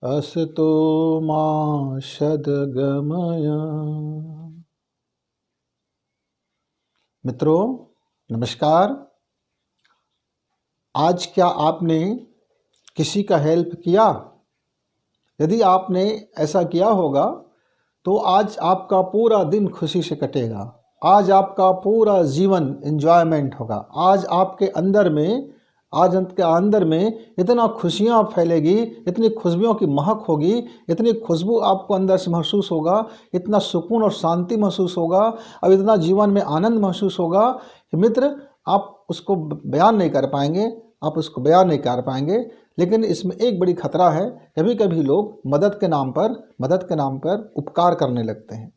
असतो मा सद्गमय। मित्रों नमस्कार। आज क्या आपने किसी का हेल्प किया? यदि आपने ऐसा किया होगा तो आज आपका पूरा दिन खुशी से कटेगा। आज आपका पूरा जीवन एंजॉयमेंट होगा। आज आपके अंदर में इतना खुशियाँ फैलेगी, इतनी खुशबुओं की महक होगी, इतनी खुशबू आपको अंदर से महसूस होगा, इतना सुकून और शांति महसूस होगा, अब इतना जीवन में आनंद महसूस होगा कि मित्र आप उसको बयान नहीं कर पाएंगे, लेकिन इसमें एक बड़ी खतरा है। कभी कभी लोग मदद के नाम पर उपकार करने लगते हैं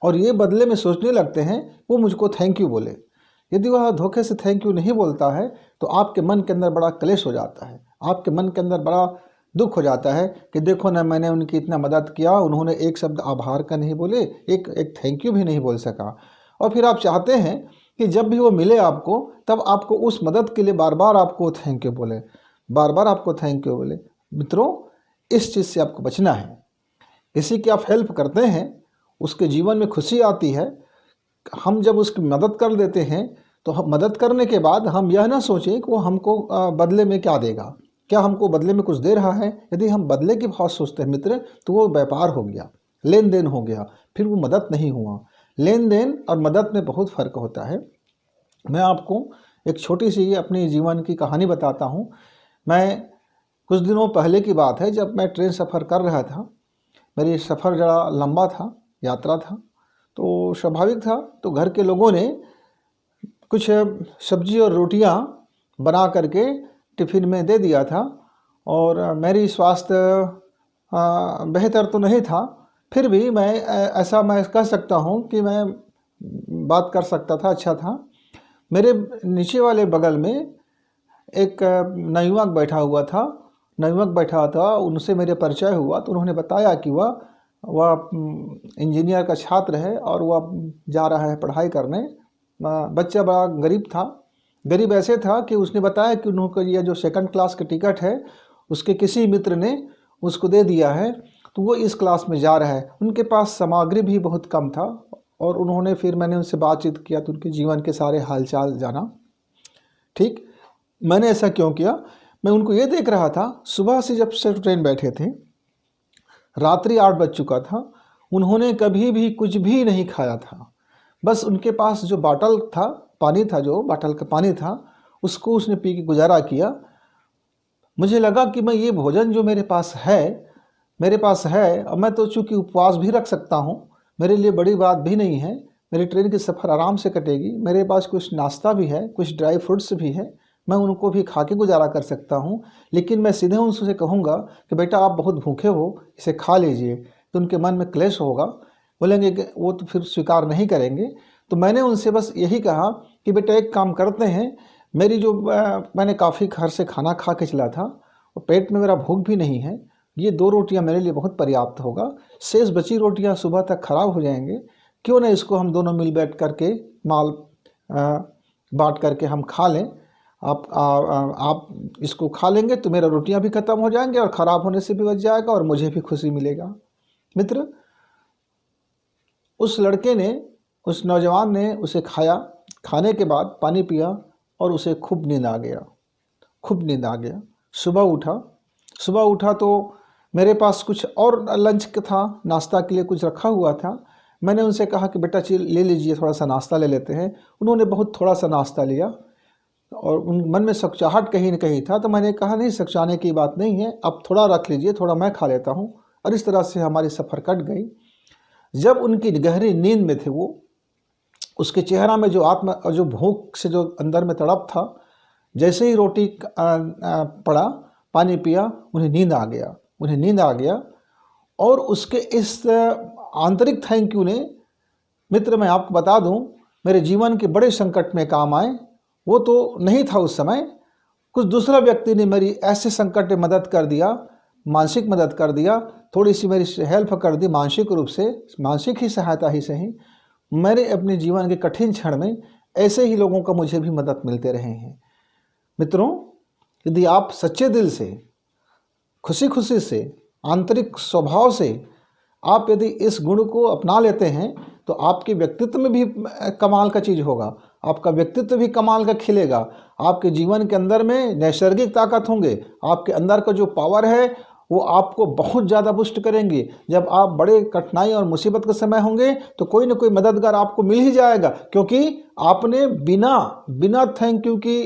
और ये बदले में सोचने लगते हैं वो मुझको थैंक यू बोले। यदि वह धोखे से थैंक यू नहीं बोलता है तो आपके मन के अंदर बड़ा क्लेश हो जाता है, आपके मन के अंदर बड़ा दुख हो जाता है कि देखो ना, मैंने उनकी इतना मदद किया, उन्होंने एक शब्द आभार का नहीं बोले, एक थैंक यू भी नहीं बोल सका। और फिर आप चाहते हैं कि जब भी वो मिले आपको तब आपको उस मदद के लिए बार बार आपको थैंक यू बोले। मित्रों इस चीज़ से आपको बचना है। किसी की आप हेल्प करते हैं, उसके जीवन में खुशी आती है। हम जब उसकी मदद कर देते हैं तो हम मदद करने के बाद हम यह ना सोचें कि वो हमको बदले में क्या देगा, क्या हमको बदले में कुछ दे रहा है। यदि हम बदले की भाव सोचते हैं मित्र, तो वो व्यापार हो गया, लेन देन हो गया, फिर वो मदद नहीं हुआ। लेन देन और मदद में बहुत फ़र्क होता है। मैं आपको एक छोटी सी अपनी जीवन की कहानी बताता हूँ। मैं कुछ दिनों पहले की बात है, जब मैं ट्रेन सफ़र कर रहा था। मेरी सफ़र ज़रा लंबा था, यात्रा था, तो स्वाभाविक था तो घर के लोगों ने कुछ सब्जी और रोटियां बना करके टिफ़िन में दे दिया था। और मेरी स्वास्थ्य बेहतर तो नहीं था, फिर भी मैं कह सकता हूँ कि मैं बात कर सकता था, अच्छा था। मेरे नीचे वाले बगल में एक नवयुवक बैठा था। उनसे मेरे परिचय हुआ तो उन्होंने बताया कि वह इंजीनियर का छात्र है और वह जा रहा है पढ़ाई करने। बच्चा बड़ा गरीब ऐसे था कि उसने बताया कि उन्होंने यह जो सेकंड क्लास का टिकट है उसके किसी मित्र ने उसको दे दिया है, तो वो इस क्लास में जा रहा है। उनके पास सामग्री भी बहुत कम था और फिर मैंने उनसे बातचीत किया तो उनके जीवन के सारे हालचाल जाना। ठीक, मैंने ऐसा क्यों किया? मैं उनको ये देख रहा था, सुबह से जब से ट्रेन बैठे थे, रात्रि 8 बज चुका था, उन्होंने कभी भी कुछ भी नहीं खाया था। बस उनके पास जो बाटल था, बाटल का पानी था, उसको उसने पी के गुजारा किया। मुझे लगा कि मैं ये भोजन जो मेरे पास है और मैं तो चूँकि उपवास भी रख सकता हूँ, मेरे लिए बड़ी बात भी नहीं है। मेरी ट्रेन की सफ़र आराम से कटेगी, मेरे पास कुछ नाश्ता भी है, कुछ ड्राई फ्रूट्स भी है, मैं उनको भी खा के गुजारा कर सकता हूँ। लेकिन मैं सीधे उनसे कहूँगा कि बेटा आप बहुत भूखे हो, इसे खा लीजिए, तो उनके मन में क्लेश होगा, बोलेंगे कि वो तो फिर स्वीकार नहीं करेंगे। तो मैंने उनसे बस यही कहा कि बेटा एक काम करते हैं, मैंने काफ़ी घर से खाना खा के चला था और पेट में मेरा भूख भी नहीं है, ये 2 रोटियां मेरे लिए बहुत पर्याप्त होगा। शेष बची रोटियां सुबह तक ख़राब हो जाएंगे, क्यों ना इसको हम दोनों मिल बैठ करके माल बांट करके हम खा लें। आप इसको खा लेंगे तो मेरा रोटियां भी ख़त्म हो जाएंगे और ख़राब होने से भी बच जाएगा और मुझे भी खुशी मिलेगा। मित्र, उस नौजवान ने उसे खाया, खाने के बाद पानी पिया और उसे खूब नींद आ गया। सुबह उठा तो मेरे पास कुछ और लंच का था, नाश्ता के लिए कुछ रखा हुआ था। मैंने उनसे कहा कि बेटा ले लीजिए, थोड़ा सा नाश्ता ले लेते हैं। उन्होंने बहुत थोड़ा सा नाश्ता लिया और उन मन में सकचाहट कहीं न कहीं था, तो मैंने कहा नहीं, सकचाने की बात नहीं है, आप थोड़ा रख लीजिए, थोड़ा मैं खा लेता हूँ। और इस तरह से हमारी सफ़र कट गई। जब उनकी गहरी नींद में थे वो, उसके चेहरा में जो भूख से जो अंदर में तड़प था, जैसे ही रोटी पड़ा, पानी पिया, उन्हें नींद आ गया। और उसके इस आंतरिक थैंक यू ने, मित्र मैं आपको बता दूं, मेरे जीवन के बड़े संकट में काम आए। वो तो नहीं था उस समय, कुछ दूसरा व्यक्ति ने मेरी ऐसे संकट में मदद कर दिया, मानसिक मदद कर दिया, थोड़ी सी मेरी हेल्प कर दी मानसिक रूप से, मानसिक ही सहायता ही सही। मेरे अपने जीवन के कठिन क्षण में ऐसे ही लोगों का मुझे भी मदद मिलते रहे हैं। मित्रों, यदि आप सच्चे दिल से, खुशी खुशी से आंतरिक स्वभाव से आप यदि इस गुण को अपना लेते हैं तो आपके व्यक्तित्व में भी कमाल का चीज़ होगा, आपका व्यक्तित्व भी कमाल का खिलेगा, आपके जीवन के अंदर में नैसर्गिक ताकत होंगे, आपके अंदर का जो पावर है वो आपको बहुत ज़्यादा बुस्ट करेंगे। जब आप बड़े कठिनाई और मुसीबत के समय होंगे तो कोई ना कोई मददगार आपको मिल ही जाएगा, क्योंकि आपने बिना थैंक यू की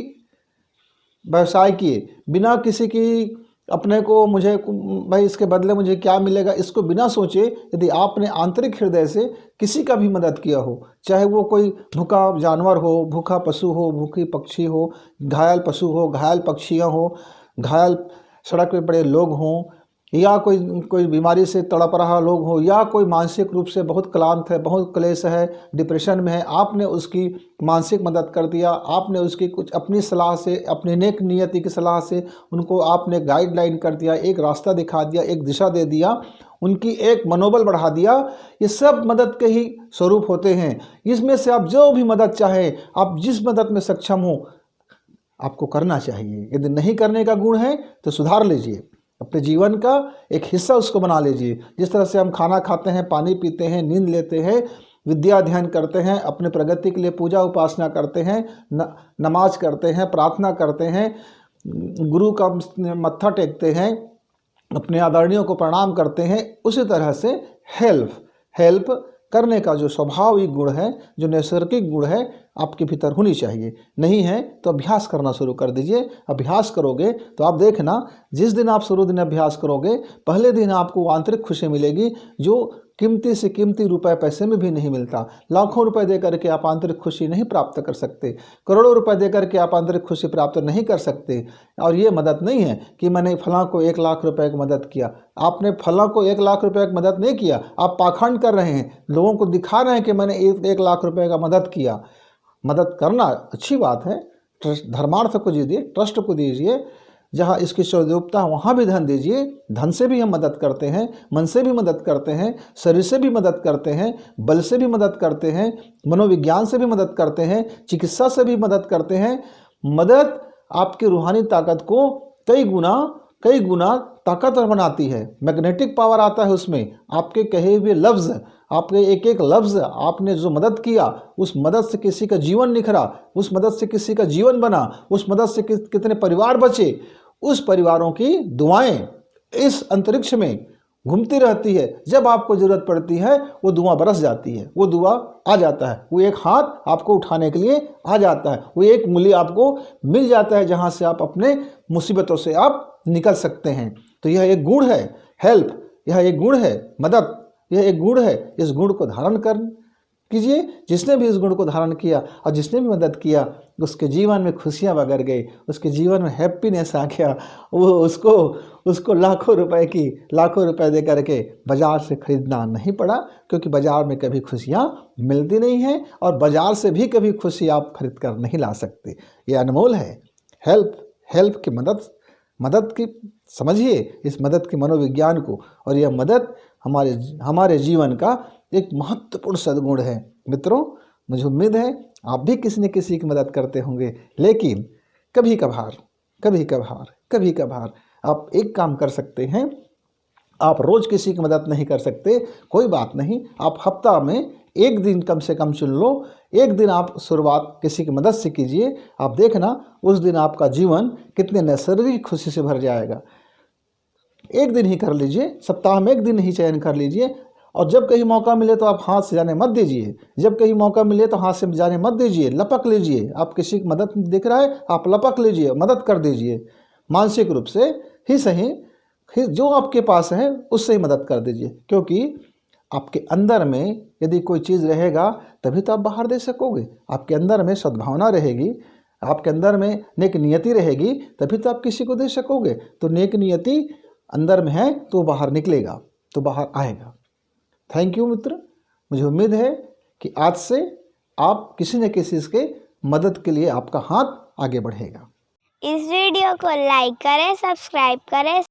व्यवसाय किए, बिना किसी की अपने को मुझे भाई इसके बदले मुझे क्या मिलेगा इसको बिना सोचे यदि आपने आंतरिक हृदय से किसी का भी मदद किया हो, चाहे वो कोई भूखा जानवर हो, भूखा पशु हो, भूखी पक्षी हो, घायल पशु हो, घायल पक्षियाँ हो, घायल सड़क पे पड़े लोग हों, या कोई बीमारी से तड़प रहा लोग हो, या कोई मानसिक रूप से बहुत क्लांत है, बहुत क्लेश है, डिप्रेशन में है, आपने उसकी मानसिक मदद कर दिया, आपने उसकी कुछ अपनी सलाह से, अपनी नेक नियति की सलाह से उनको आपने गाइडलाइन कर दिया, एक रास्ता दिखा दिया, एक दिशा दे दिया, उनकी एक मनोबल बढ़ा दिया। ये सब मदद के ही स्वरूप होते हैं। इसमें से आप जो भी मदद चाहे, आप जिस मदद में सक्षम हो आपको करना चाहिए। यदि नहीं करने का गुण है तो सुधार लीजिए, अपने जीवन का एक हिस्सा उसको बना लीजिए। जिस तरह से हम खाना खाते हैं, पानी पीते हैं, नींद लेते हैं, विद्या अध्ययन करते हैं, अपने प्रगति के लिए पूजा उपासना करते हैं, नमाज करते हैं, प्रार्थना करते हैं, गुरु का मत्था टेकते हैं, अपने आदरणीयों को प्रणाम करते हैं, उसी तरह से हेल्प करने का जो स्वाभाविक गुण है, जो नैसर्गिक गुण है, आपके भीतर होनी चाहिए। नहीं है तो अभ्यास करना शुरू कर दीजिए। अभ्यास करोगे तो आप देखना, जिस दिन आप शुरू दिन अभ्यास करोगे, पहले दिन आपको आंतरिक खुशी मिलेगी जो कीमती से कीमती रुपए पैसे में भी नहीं मिलता। लाखों रुपए दे करके आप आंतरिक खुशी नहीं प्राप्त कर सकते, करोड़ों रुपए दे करके आप आंतरिक खुशी प्राप्त नहीं कर सकते। और ये मदद नहीं है कि मैंने फलां को 1 लाख रुपए की मदद किया। आपने फलां को 1 लाख रुपए की मदद नहीं किया, आप पाखंड कर रहे हैं, लोगों को दिखा रहे हैं कि मैंने 1 लाख रुपए का मदद किया। मदद करना अच्छी बात है, धर्मार्थ को दीजिए, ट्रस्ट को दीजिए, जहाँ इसकी स्वरूपता वहाँ भी धन दीजिए। धन से भी हम मदद करते हैं, मन से भी मदद करते हैं, शरीर से भी मदद करते हैं, बल से भी मदद करते हैं, मनोविज्ञान से भी मदद करते हैं, चिकित्सा से भी मदद करते हैं। मदद आपकी रूहानी ताकत को कई गुना ताकतवर बनाती है। मैग्नेटिक पावर आता है उसमें। आपके कहे हुए लफ्ज़, आपके एक एक लफ्ज़, आपने जो मदद किया, उस मदद से किसी का जीवन निखरा, उस मदद से किसी का जीवन बना, उस मदद से कितने परिवार बचे, उस परिवारों की दुआएं इस अंतरिक्ष में घूमती रहती है। जब आपको ज़रूरत पड़ती है वो दुआ बरस जाती है, वो दुआ आ जाता है, वो एक हाथ आपको उठाने के लिए आ जाता है, वो एक मूल्य आपको मिल जाता है जहाँ से आप अपने मुसीबतों से आप निकल सकते हैं। तो यह एक गुण है हेल्प, यह एक गुण है मदद, यह एक गुण है। इस गुण को धारण कीजिए। जिसने भी इस गुण को धारण किया और जिसने भी मदद किया, उसके जीवन में खुशियाँ बगर गई, उसके जीवन में हैप्पीनेस आ गया। वो उसको लाखों रुपए दे करके बाज़ार से खरीदना नहीं पड़ा, क्योंकि बाज़ार में कभी खुशियाँ मिलती नहीं हैं और बाज़ार से भी कभी खुशी आप खरीद कर नहीं ला सकते। ये अनमोल है। हेल्प की मदद की समझिए इस मदद के मनोविज्ञान को, और यह मदद हमारे जीवन का एक महत्वपूर्ण सद्गुण है। मित्रों, मुझे उम्मीद है आप भी किसी न किसी की मदद करते होंगे, लेकिन कभी कभार आप एक काम कर सकते हैं। आप रोज़ किसी की मदद नहीं कर सकते, कोई बात नहीं, आप हफ्ता में एक दिन कम से कम चुन लो, एक दिन आप शुरुआत किसी की मदद से कीजिए। आप देखना उस दिन आपका जीवन कितने नैसर्गिक खुशी से भर जाएगा। एक दिन ही कर लीजिए, सप्ताह में एक दिन ही चयन कर लीजिए। और जब कहीं मौका मिले तो आप हाथ से जाने मत दीजिए, जब कहीं मौका मिले तो हाथ से जाने मत दीजिए, लपक लीजिए। आप किसी की मदद दिख रहा है, आप लपक लीजिए, मदद कर दीजिए। मानसिक रूप से ही सही, जो आपके पास है उससे ही मदद कर दीजिए, क्योंकि आपके अंदर में यदि कोई चीज़ रहेगा तभी तो आप बाहर दे सकोगे। आपके अंदर में सद्भावना रहेगी, आपके अंदर में नेक नियति रहेगी, तभी तो आप किसी को दे सकोगे। तो नेक नियति अंदर में है तो बाहर निकलेगा, तो बाहर आएगा। थैंक यू मित्र। मुझे उम्मीद है कि आज से आप किसी न किसी के मदद के लिए आपका हाथ आगे बढ़ेगा। इस वीडियो को लाइक करें, सब्सक्राइब करें।